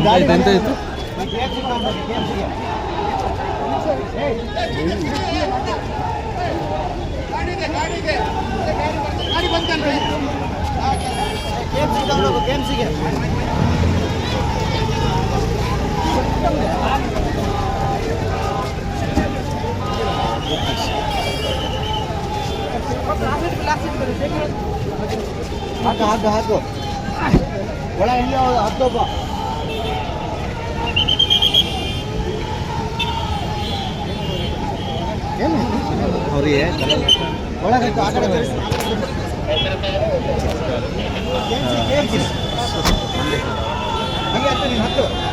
ಗಾಡಿ ಎಂತ ಇತ್ತು ಹಾಕು ಒಳ ಹೆಂಗೆ ಹತ್ತೊಬ್ಬ ಏನು ಅವ್ರಿಗೆ ಒಳಗೆ ಆ ಕಡೆ ಹಂಗೆ ಹತ್ತು ನೀನು ಹತ್ತು